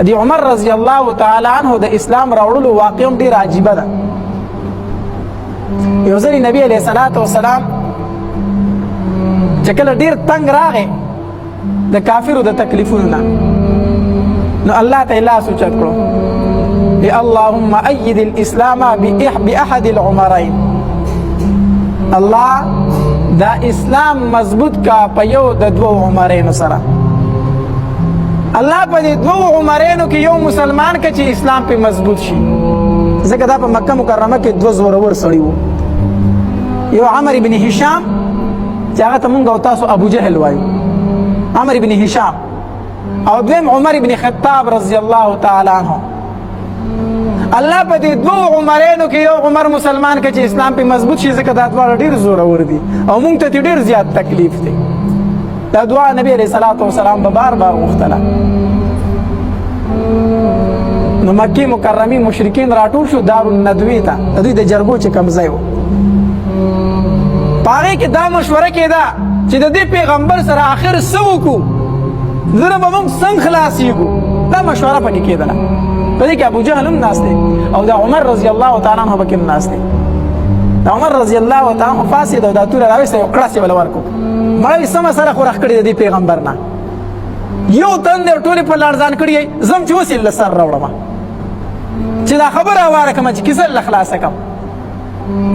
دی عمر رضی الله تعالی عنہ د اسلام راوړلو واقع ډیر عجیبه ده. یو ځل نبی علیہ الصلوۃ والسلام چې کله ډیر تنگ راغی د کافرو د تکلیفونو نه، نو الله تعالی سوچت کړو اللهم ايد الاسلام باحد العمرين، الله دا اسلام مضبوط کا په یو د دوه عمرینو سره. الله په دې دوه عمرینو کې یو مسلمان کې چې اسلام په مضبوط شي، ځکه دا په مکه مکرمه کې دوه زورور سړي وو، یو عمر بن هشام چې هغه ته مونږ او تاسو ابو جهل وایو، عمر بن هشام، او دویم عمر بن خطاب رضی الله تعالی عنہ. الله په دې دوه عمرینو کې یو عمر مسلمان کې چې اسلام په مضبوط شي، ځکه دا دواړه ډیر زورور دي او مونږ ته ډیر زیات تکلیف دی. دا دعا نبی علیہ الصلوۃ والسلام به بار بار غوښتله. نو مکې مکرمې مشرکین راټول شو دارالندوې ته، د دوی د جرګو چې کوم ځای و، په هغې کې دا مشوره کېده چې د دې پیغمبر سره آخر څه وکړو، زره به موږ څنګه خلاصېږو. دا مشوره پکې کېدله. په دې کې ابو جهل هم ناست دی او د عمر رضی الله تعالی عنه پکې هم ناست دی. د عمر رضی الله تعالی عنه فاسد او دا توره راویسته یو کړس یې بله ورکړو. مړی څه مسله خو راښ کړې د دې پیغمبر نه، یو تن دی ټولې په لړزان کړي یې، زم چې اوس یې له سر راوړم چې دا خبره واره کړم چې کیسه له خلاصه کړم.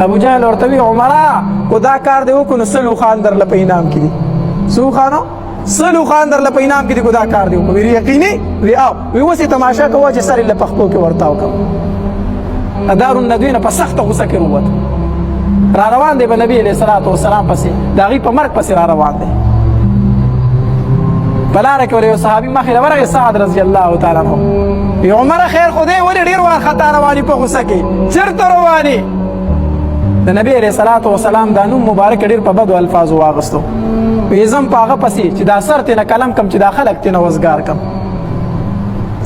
ابو جهل ورته وی عمره کو دا کار دی وکړو نو سلو خان درله په انعام کې دي. څو خانو؟ سلو خان درله په انعام کې دي، کو دا کار دی وکړو. وی یقیني؟ وی او وی اوس یې تماشا کوه چې سر یې له پښتو کې ورته وکړم. دارالندوې نه په سخته غوسه کې ووت، را روان دی به نبی علیہ الصلوۃ والسلام پسې، د هغې په مرګ پسې را روان دی. په لاره کې ور یو صحابي مخې له ورغی، سعد رضی الله تعالی عنہ. وی عمره خیر خو دی ولې ډېر وارخطا رواني په غوسه کې، چېرته روانې؟ د نبی علیہ الصلوۃ والسلام دا نوم مبارک ډېر په بدو الفاظو واغستو. وی زم په هغه پسې چې دا سر تېنه قلم کم چې دا خلک تېنه وزګار کم.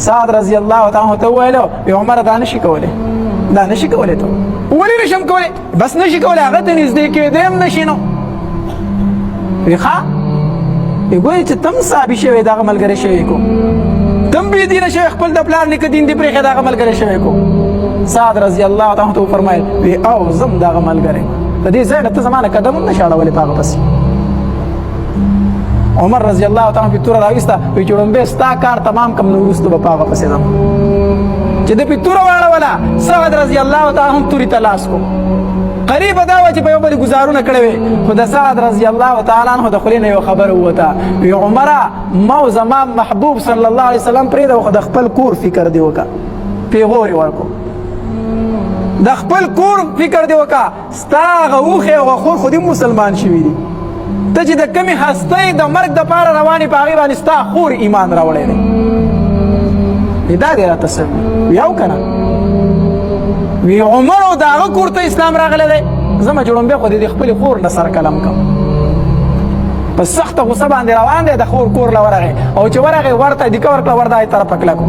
سعد رضی الله تعالی عنہ ته وویلو وی عمره دا نشي کولی، دا نشي کولی. ته ولې نشم کولی؟ بس نشي کولی، هغه ته نږدې کېدی هم نشي. نو وی ښه وی ګورې چې تم صحابي شوی دغه ملګری شوی کو، تم بېدینه شوی، خپل د پلار نیکه دین دې پرېښی دغه ملګری شوی کو. سعد رضی الله تعالی عنہ ته وفرمایل وی او زم دغه ملګری د دې ځای نه ته زما نه قدم هم نشې اړولی په هغه پسې. عمر رضی الله تعالی عنہ پې توره راویسته، وی چې ړومبی ستا کار تمام کم نو وروستو به په هغه پسې ځم. چې د پې توره واړوله، سعد رضی الله تعالی هم تورې ته لاس کو. قریبه دا وه چې په یو بلې ګزارونه کړی وې، خو د سعد رضی الله تعالی عنه د خولې نه یو خبره ووته، وی عمره ما او زما محبوب صلی الله علیه وسلم پرېږده، خو د خپل کور فکر دې وکړه. پیغور یې ورکړو، د خپل کور فکر دې وکړه، ستا هغه اوښې او غوښور خو دې مسلمان شوي دي، ته چې د کمې هستۍ د مرګ دپاره روانې په هغې باندې ستا خور ایمان راوړی دی. دا دې راته څه وي او که نه؟ وی عمر او د هغه کور ته اسلام راغلی دی، زه مجړومبی خو د خپلې خور نه سر قلم کړم. په سخته غوسه باندې روان دی، د خور کور له ورغی او چې ورغی ورته دیکه ورکړه، ور د هغې طرفه کلکو،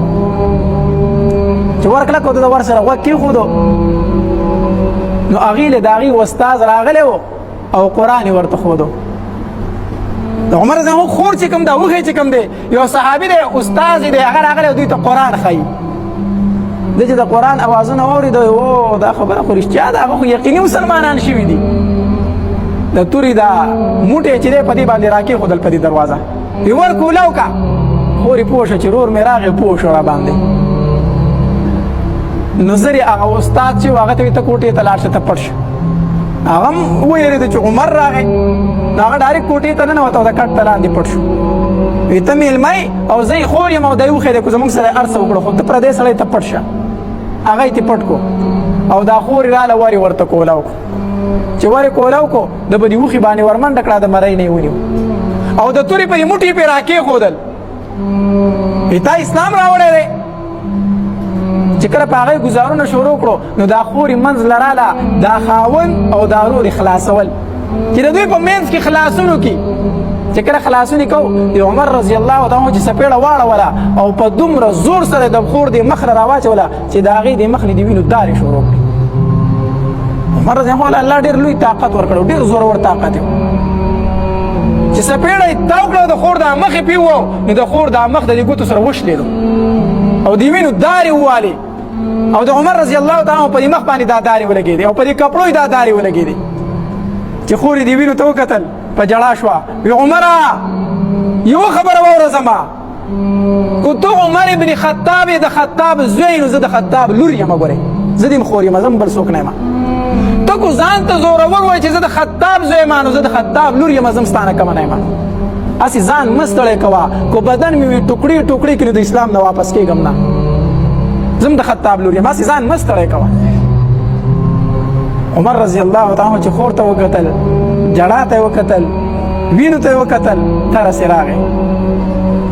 چې ور کلکو د ور سره غوږ کېښودو، نو هغې له د هغې استاذ راغلی و او قرآن یې ورته ښودو. د عمر رضی الله خور چې کوم دا وښی چې کوم دی، یو صحابي دی استاذ دی، هغه راغلی دوی ته قرآن ښایي. د چې د قرآن اوازونه واورېده، او دا خبره خو رښتیا ده، هغه خو یقیني مسلمانان شوي دي. د تورې دا موټی چې دی په دې باندې راکېښودل په دې دروازه، وی ور کولاو که خور یې پوه شه چې رور مې راغی، پوه شو را باندې. نو زر یې هغه استاد چې و هغه ته وي ته کوټې ته لاړ شه، ته پټ شه. هغه هم ویرېده چې عمر راغی، نو هغه ډایرکټ کوټې ته ننوته او د کټ ته لاندې پټ شو. وی ته مېلمه یې او زه یې خور یم او دی وښی دی، کو زموږ سره هر څه وکړو، خو ته پردی سړی ته پټ شه. هغه یې پټ کو او دا خور یې راله ور یې ورته کولاو کو، چې ور یې کولاو کو د به دې وښي باندې ور منډه کړه، د مرۍ نه یې ونیو او د تورې په دې موټي پې راکېښودل. وی تا اسلام راوړی دی. چې کله په هغې ګزارونه شروع کړو، نو دا خور یې منځ له راله دا خاوند او دا رور یې خلاصول، چې د دوی په منځ کې خلاصونو کې چې کله خلاصون یې کوو، د عمر رضی الله تعالی عنه چې څپېړه واړوله او په دومره زور سره د خور دې مخ را واچوله چې د هغې د مخ نه د وینو دارې شروع کړي. عمر رضی الله الله ډېر لوی طاقت ورکړی، ډېر زورور طاقت یې، چې سپېړه یې تاو کړه د خور د مخې پې وو نو د خور د مخ د دې ګوتو سره وشلېدو او د وینو دارې ووالې او د عمر رضی الله تعالی عنه په دې مخ باندې دا دارې ولګېدې او په دې کپړو یې دا دارې ولګېدې چې خور یې دې وینو ته وکتل په ژړا شوه وی عمره یوه خبره واوره زما کو ته عمر ابن خطاب د خطاب زوی نو زه د خطاب لور یم ګورې زه دې خور یم زه بل څوک نه یم ته کو ځان ته زورور وایې چې زه د خطاب زوی یم نو زه د خطاب لور یم زه ستانه کمه نه یم هسې ځان مه ستړی کوه کو بدن مې وي ټوکړې ټوکړې کړي د اسلام نه واپس کېږم نه زم د خطاب لور یم هسې ځان مه ستړی کوه عمر رضی الله تعالی چې خور ته وکتل جړا ته وکتل وینو ته وکتل ترسې راغی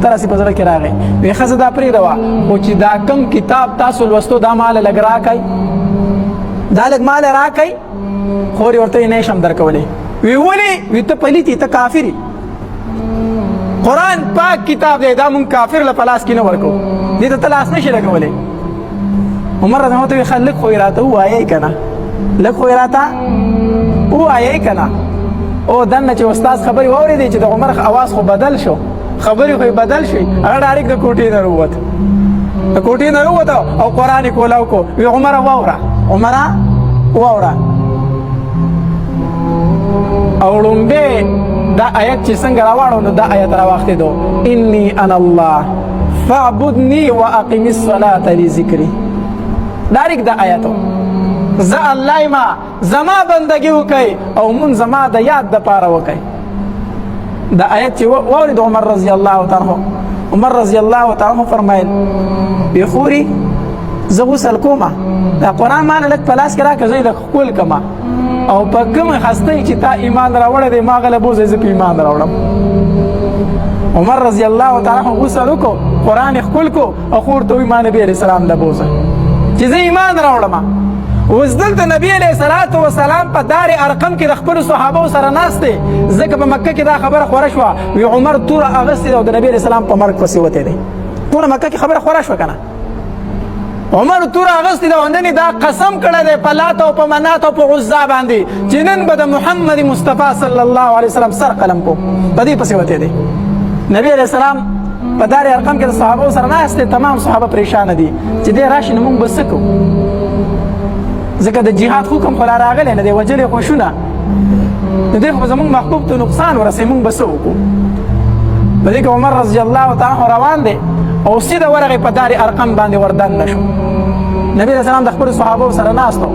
ترسې په زړه کې راغی وی ښځه دا پرېږده خو چې دا کم کتاب تاسو لوستو دا ماله لږ راکئ دا لږ ماله راکئ خور یې ورته یې نه شم درکولی وی ولې وی ته پلیت یې ته کافر یې قرآن پاک کتاب دی دا مونږ کافر له په لاس کې نه ورکو دې ته ته لاس نه شي لګولی عمر رضی الله ته ویل لږ خو یې راته ووایئ که نه لږ خو یې راته ووایئ که نه او دننه چې استاد خبرې واورېدې چې د عمر اواز خو بدل شو خبرې خو یې بدل شوې هغه ډایرکټ د کوټې نه راووت د کوټې نه راووت او قرآن یې کولاو کو وی عمره واوره عمره واوره او لومبې دا آیت چې څنګه راواړو نو دا آیت راواختېدو انی انا الله فاعبدني واقم الصلاة لذکري ډایرکټ دا آیت زه الله یم زما بندګي وکئ او مون زما د یاد دپاره وکئ دا آیت چې واورېد عمر رضی الله تعالی عمر رضی الله تعالی فرمایل بی خوري زه غسل کومه دا قرآن مانه لږ په لاس کې راکړه زه یې لږ ښکل کړمه او په کومه خستۍ چې تا ایمان راوړی دی ما هغه بوځئ زه په ایمان راوړم عمر رضی الله تعالی غسل وکړو قرآن یې ښکل کړو او خور ته وایي ما نبي علیه السلام له بوځه چې زه ایمان راوړم اوس دلته نبی علیه الصلاة والسلام په دار ارقم کې د خپلو صحابو سره ناست دی ځکه په مکه کې دا خبره خوره شوه وی عمر توره اغوستې ده او د نبي علیه السلام په مرګ پسې وتی دی ټوله مکه کې خبره خوره شوه که نه عمر توره اغوستې ده او نن دا قسم کړی دی په لات او په منات او په عزا باندې چې نن به د محمد مصطفی صلی الله علیه وسلم سر قلم کو په دې پسې وتی دی نبی علیه السلام په دار ارقم کې د صحابو سره ناست دی تمام صحابه پریشانه دي چې دی راشي نو موږ به څه کوو ځکه د جهاد حکم خو لا راغلی نه دی وجلې خو شونه نو دی خو به زموږ محبوب ته نقصان ورسوي موږ به څه وکړو په دې کې عمر رضی الله تعالی روان دی او سیده ورغی په دار ارقم باندې وردن نشو نبی علیه السلام د خپلو صحابو سره ناست و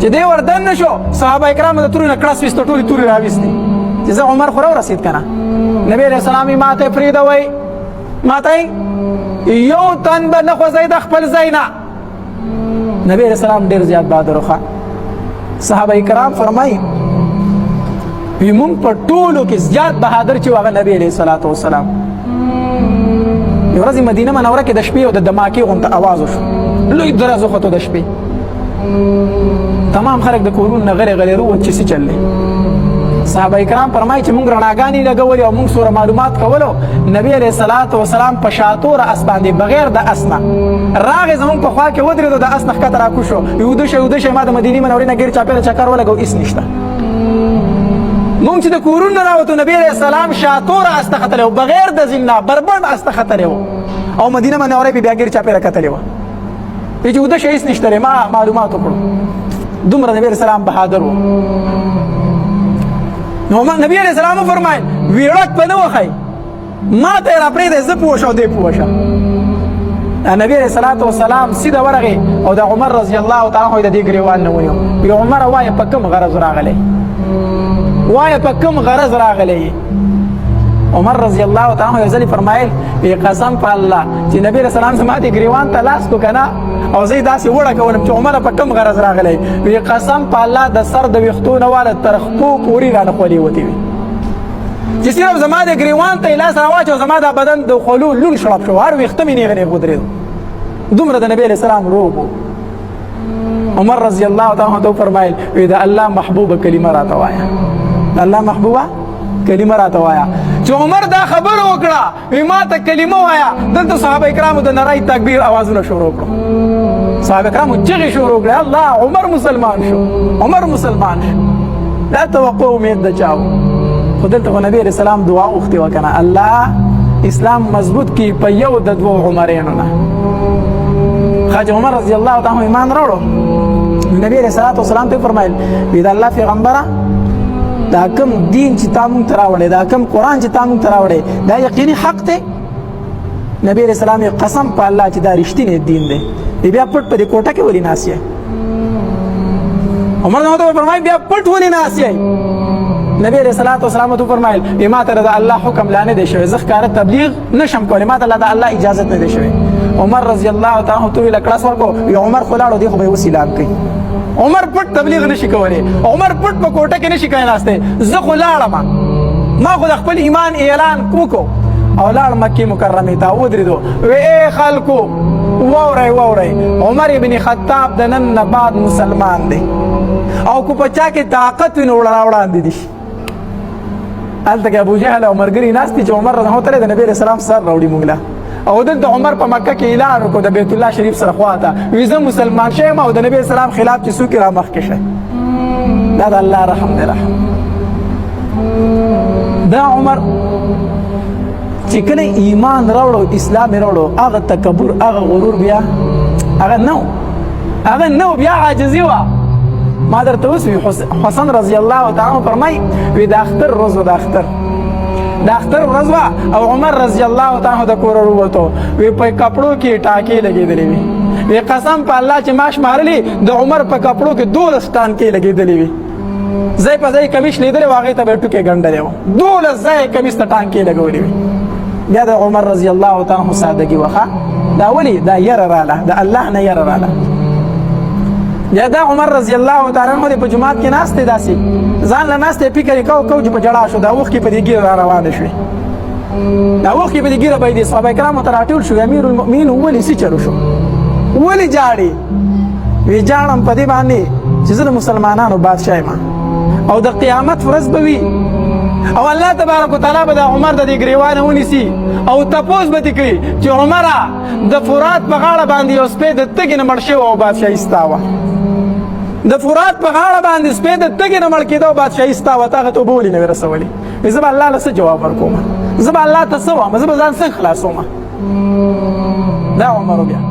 چې دی وردن نشو صحابه کرامو د تورې نه کړس ویسته ټولې تورې راویستې چې زه عمر خو راورسېد که نه نبی علیه السلام یې ماته یې پرېږدوئ ماته یو تن به نه خوځئ د خپل ځای نه نبی علیہ السلام ډیر زیات بہادر وخا صحابه کرام فرمایي وی مونږ په ټولو کې زیات بهادر چې هغه نبی علیه الصلاة والسلام یو ورځ مدینه منوره کې د شپې او د دماکې غونته اواز وشو لوی درز وخوتو د شپې تمام خلک د کورونو نه غلې غلې روت چې څه چل دی صحابه کرام فرمایي چې مونږ رڼاګانې لګولې او مونږ سوره معلومات کولو نبی علیه الصلاة والسلام په شاتوره اس باندې بغیر د اس نه راغی زمونږ په خوا کې ودرېدو د اس نه ښکته راکوشو ویده شئ ویده شئ ما د مدینې منورې نه ګیر چاپېره چکر ولګو هېڅ نشته مونږ چې د کورونو نه راوتو نبی علیه السلام شاتوره اس ته ختلی و بغیر د زین نه بربنډ اس ته ختلی و او مدینه منورې پې بیا ګیر چاپېره کتلې وه وی چې ویده شئ هېڅ نشته دی ما معلومات وکړو دومره نبی علیه السلام بهادر و نو نبی علیہ السلام فرمایل ویړک په نه وخی ما ته یې راپرېږدی زه پوه شه او دی پوه شه نبی علیہ الصلاة والسلام سیده ورغی او د عمر رضی الله تعالی د دې ګریوان نه ونیو وی عمره وایه په کوم غرض راغلی وایه په کوم غرض راغلی عمر رضی الله تعالی یو ځلې فرمایل وی قسم په الله چې نبی علیہ السلام زما دې ګریوان ته لاس کو که نه او زه یې داسې وړه کولم چې عمره په کوم غرض راغلی وی قسم په الله د سر د ویښتو نه واله تر خپو پورې رانه خولې وتې وي چې صرف زما د ګریوان ته یې لاس راواچو زما دا بدن د خولو لون شړپ شو هر ویښته مې نیغې نیغ ودرېدو دومره د نبی علیه السلام روب و عمر رضی الله تعالی عنه فرمایل وی د الله محبوبه کلمه راته وایه د الله محبوبه کلمه راته وایه چې عمر دا خبره وکړه وی ما ته کلمه وایه دلته صحابه کرامو د نری تکبیر اوازونه شروع کړو صحابه کرامو چغې شروع کړې الله عمر مسلمان شو عمر مسلمان شو دا توقع امید د چاو خو دلته نبی علیہ السلام دعا وغوښتې وه که نه الله اسلام مضبوط کی په یو د دوو عمرینو نه خواجه عمر رضی الله تعالی ایمان راوړو نبی علیہ الصلوۃ والسلام ته فرمایل وی د الله پیغمبره دا کوم دین چې تا مونږ ته راوړی دا کوم قرآن چې تا مونږ ته راوړی دا یقیني حق دی نبی علیہ السلام قسم په الله چې دا رښتینی دین دی بیا پټ په دې کوټه کې ولې ناست یې عمر ته فرمایي بیا پټ ولې ناست یې نبی علیہ الصلوۃ والسلام ته فرمایل ما ته د الله حکم لا نه دی شوی زه ښکاره تبلیغ نشم کولی ما ته د الله اجازت نه دی شوی عمر رضی الله تعالی عنہ ته لکړه ورکو عمر خو لاړو دی خو به وسیلام کوي عمر پټ تبلیغ نشي کولی عمر پټ په کوټه کې نشي کېناسته زه خو لاړم ما خو د خپل ایمان اعلان وکړو او لاړ مکې مکرمې ته ودرېدو وی ای خلکو واورئ عمر ابن خطاب د نن نه بعد مسلمان دی او کو په چا کې طاقت وي نو وړاندې دي هلته کې ابو جهل او ملګري ناست دي چې عمر رضی الله تعالی د نبی رسول الله سر راوړي موږ له او دلته عمر په مکه کې اعلان وکړ د بیت الله شریف سره خواته وی زه مسلمان شوم او د نبی سلام خلاف چې څوک را مخکې شي دا د الله رحم دی رحم دا عمر چې کله ایمان راوړو اسلام راوړو هغه تکبر هغه غرور بیا هغه نو بیا عاجزي وه ما درته اوس وی حسن رضی الله تعالی فرمای وی د اختر روز و د اختر ورځ وه او عمر رضی الله تعالی د کوره ووتو وی په کپړو کې ټاکې لګېدلې وي قسم په الله چې ما شمارلي د عمر په کپړو کې 12 ټانکې لګېدلې وي ځای په ځای کمیس لیدلی و هغې ته به یې ټوکې ګنډلی و 12 ځای کمیس ته ټانکې لګولې وي بیا د عمر رضی الله تعالی عنه سادګي وخه دا ولې دا یره راله د الله نه یره راله یا دا عمر رضی الله تعالی عنه په جماعت کې ناست دی داسې ځان له ناست فکر کو چې په جړا شو دا وخت کې په دې ګیره را روان شوې دا وخت کې په دې ګیره به دې صحابه کرامو ته راټول شو امیر المؤمنین ولې څه چلو شو ولې جاړي وی جاړم په دې باندې چې زه د مسلمانانو بادشاه یم او د قیامت ورځ به وي او الله تبارک وتعالی به د عمر د دې ګریوانه ونیسي او تپوس به دې کړي چې عمره د فرات په غاړه باندې یو سپی د تګې نه مړ شوی او بادشاهي ستا وه د فرات په غاړه باندې سپی د تګې نه مړ کېده او بادشاهي ستا وه تا هغه ته اوبه ولې نه وې رسولې زه به الله له څه جواب ورکوم زه به الله ته څه وایم زه به ځان څنګه خلاصوم دا عمر بیا